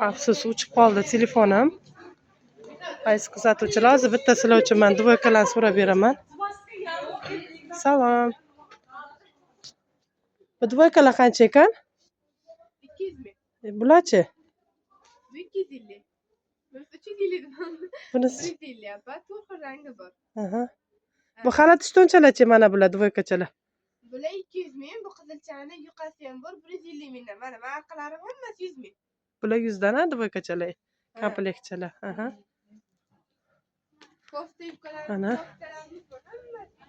Afsus, o'chib qoldi telefonim. Aziz kuzatuvchilar, hozir bitta sizlar uchun men dvoykalarni so'rab beraman. Salom. Bu dvoykalar qancha ekan? 200 ming. Bularchi? 250. Burası 350 Bunisi 150 yapar. Turxu rangi bor. aha. Bu xalat ishtonchalarchi mana bular dvoykachalar. Bular 200 ming, bu qizilchani yuqasi ham bor 150 mingdan. Mana marqalari hammasi 100 ming. Bular 100 dan dvoykachalar, komplektchalar. Aha. Kofta yubkalar, Ana. koftalarimiz bor. Hammasi.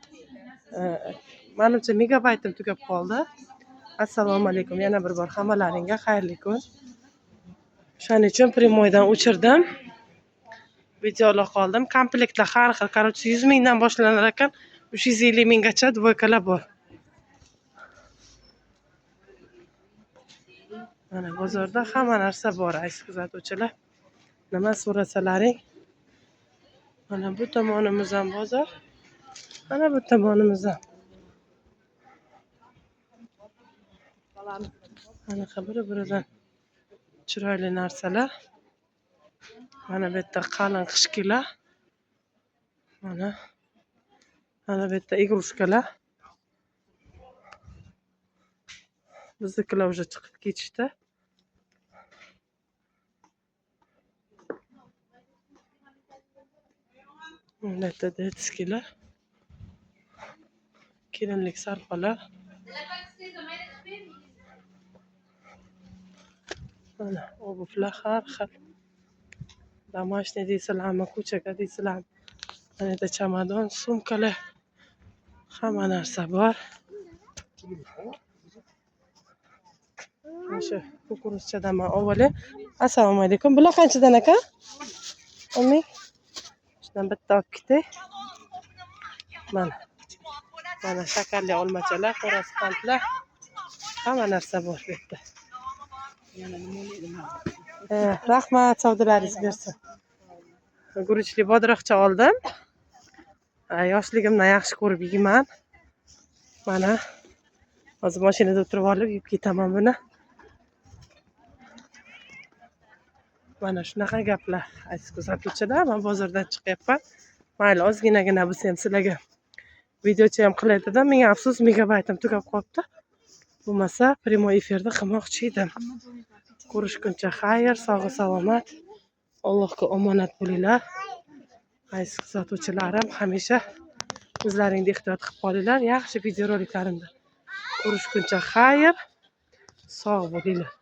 Menimcha megabaytim tugab qoldi. Assalomu alaykum. Yana bir bor hammalaringga xayrli kun. Shuning uchun primoydan o'chirdim. Videolar qoldim. Komplektlar har xil, короче, 100 mingdan boshlanar ekan, 350 minggacha dvoykalar bor. Mana bozorda hamma narsa bor, aziz kuzatuvchilar. Nima so'rasalaring. Mana bu tomonimiz ham bozor. Mana bu tomonimiz ham. Anaqa biri-biridan chiroyli narsalar. Mana bu yerda qalin qishkilar. Mana bu yerda igrushkalar. Biznikilar уже chiqib ketishdi. Mana bu yerda detskilar. Kelinlik sarpalar. Mana obuvlar har xil. Домашний deysilarmi, ko'chaga deysilarmi. Mana yerda chamadon, sumkalar. Hamma narsa bor. Mana shu kukuruzchadan men avvalo. Assalomu alaykum. Bular qanchadan aka? 10 ming. Shundan bitta olib ketay. Mana shakarli olmachalar, qo'rasqandlar. Hamma narsa bor bu yerda. Rahmat, savdolaringiz bersin. Guruchli bodroqcha oldim. Yoshligimdan yaxshi ko'rib yeyman. Mana hozir mashinada o'tirib olib yeb ketaman buni. Mana shunaqa gaplar. Aziz kuzatuvchilar, men bozordan chiqyapman. Mayli, ozginagina bo'lsa ham sizlarga videocha ham qilayotgandim. Menga afsus, megabaytim tugab qolibdi. Bo'lmasa, primoy efirda qilmoqchi edim. Ko'rishguncha xayr, sog'i salomat. Allohga omonat bo'linglar. Aziz kuzatuvchilarim, hamisha o'zlaringni ehtiyot qilib qolinglar. Yaxshi videoroliklarimda ko'rishguncha xayr, sog' bo'linglar.